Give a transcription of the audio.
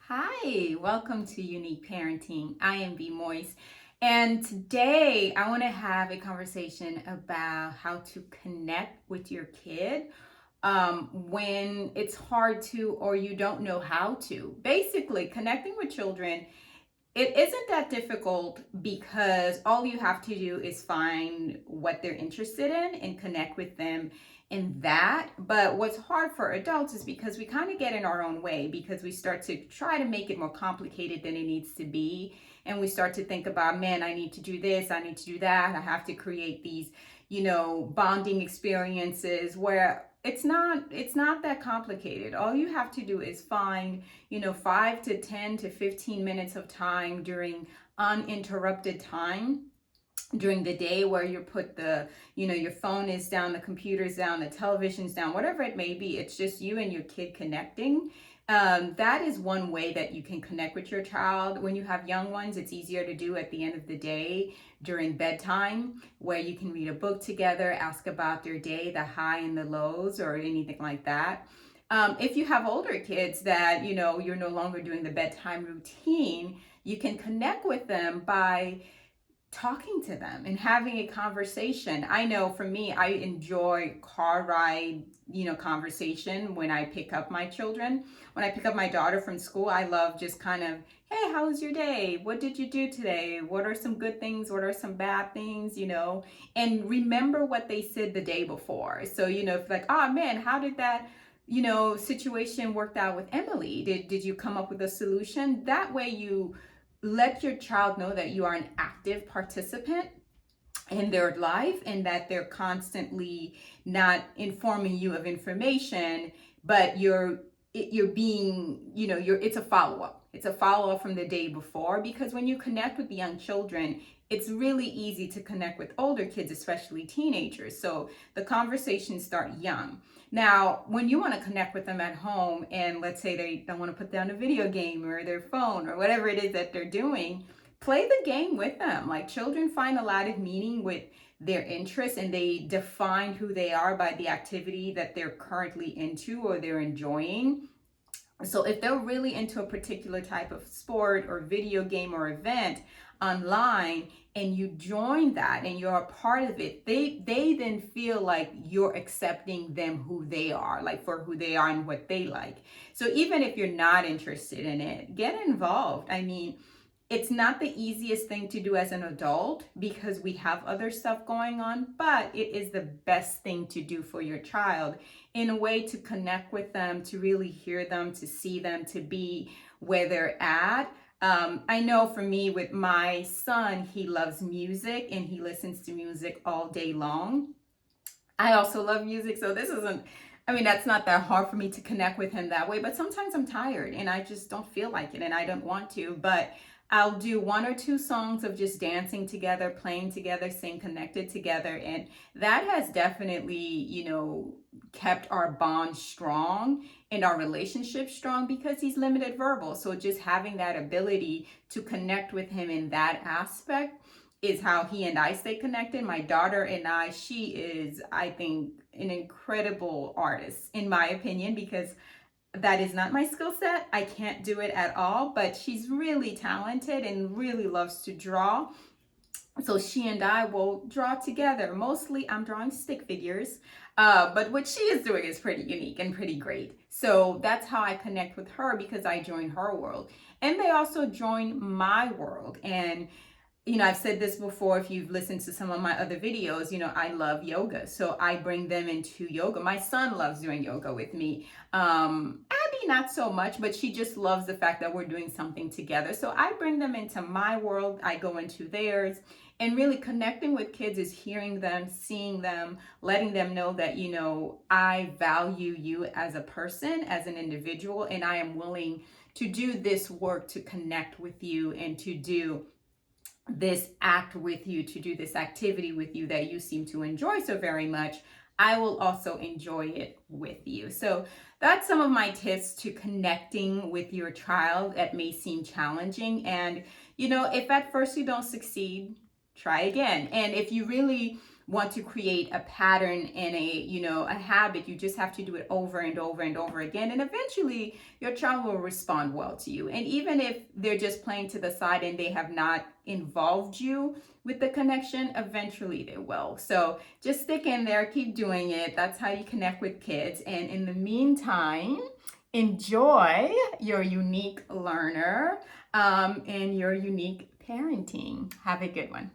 Hi, welcome to Unique Parenting. I am B Moise, and today I want to have a conversation about how to connect with your kid when it's hard to or you don't know how to. Basically, connecting with children, it isn't that difficult because all you have to do is find what they're interested in and connect with them in that. But what's hard for adults is because we kind of get in our own way because we start to try to make it more complicated than it needs to be. And we start to think about, man, I need to do this, I need to do that, I have to create these, bonding experiences where it's not that complicated. All you have to do is find 5 to 10 to 15 minutes of time during uninterrupted time during the day where you put your phone is down, the computer's down, the television's down, whatever it may be. It's just you and your kid connecting. That is one way that you can connect with your child. When you have young ones, it's easier to do at the end of the day during bedtime, where you can read a book together, ask about their day, the high and the lows, or anything like that. If you have older kids that you're no longer doing the bedtime routine, you can connect with them by talking to them and having a conversation. I know for me, I enjoy car ride, conversation when I pick up my children. When I pick up my daughter from school, I love just kind of, hey, how was your day? What did you do today? What are some good things? What are some bad things? And remember what they said the day before. So, if like, oh man, how did that situation worked out with Emily? Did you come up with a solution? That way you let your child know that you are an active participant in their life and that they're constantly not informing you of information, but you're being, it's a follow-up. It's a follow-up from the day before, because when you connect with the young children, it's really easy to connect with older kids, especially teenagers. So the conversations start young. Now, when you want to connect with them at home, and let's say they don't want to put down a video game or their phone or whatever it is that they're doing, play the game with them. Like, children find a lot of meaning with their interests, and they define who they are by the activity that they're currently into or they're enjoying. So if they're really into a particular type of sport or video game or event online, and you join that and you're a part of it, they then feel like you're accepting them who they are, like for who they are and what they like. So even if you're not interested in it, get involved. I mean, it's not the easiest thing to do as an adult because we have other stuff going on, but it is the best thing to do for your child, in a way to connect with them, to really hear them, to see them, to be where they're at. I know for me, with my son, he loves music and he listens to music all day long. I also love music, so that's not that hard for me to connect with him that way. But sometimes I'm tired and I just don't feel like it and I don't want to. But I'll do one or two songs of just dancing together, playing together, staying connected together. And that has definitely, kept our bond strong and our relationship strong because he's limited verbal. So just having that ability to connect with him in that aspect is how he and I stay connected. My daughter and I, she is, I think, an incredible artist, in my opinion, because that is not my skill set. I can't do it at all, but she's really talented and really loves to draw. So she and I will draw together. Mostly I'm drawing stick figures, but what she is doing is pretty unique and pretty great. So that's how I connect with her, because I join her world. And they also join my world. And I've said this before, if you've listened to some of my other videos, I love yoga. So I bring them into yoga. My son loves doing yoga with me. Abby, not so much, but she just loves the fact that we're doing something together. So I bring them into my world. I go into theirs. And really connecting with kids is hearing them, seeing them, letting them know that, I value you as a person, as an individual, and I am willing to do this work to connect with you and to do this act with you, to do this activity with you that you seem to enjoy so very much. I will also enjoy it with you. So that's some of my tips to connecting with your child that may seem challenging. And, if at first you don't succeed, try again. And if you really want to create a pattern and a habit. You just have to do it over and over and over again, and eventually your child will respond well to you. And even if they're just playing to the side and they have not involved you with the connection, eventually they will. So just stick in there, keep doing it. That's how you connect with kids. And in the meantime, enjoy your unique learner and your unique parenting. Have a good one.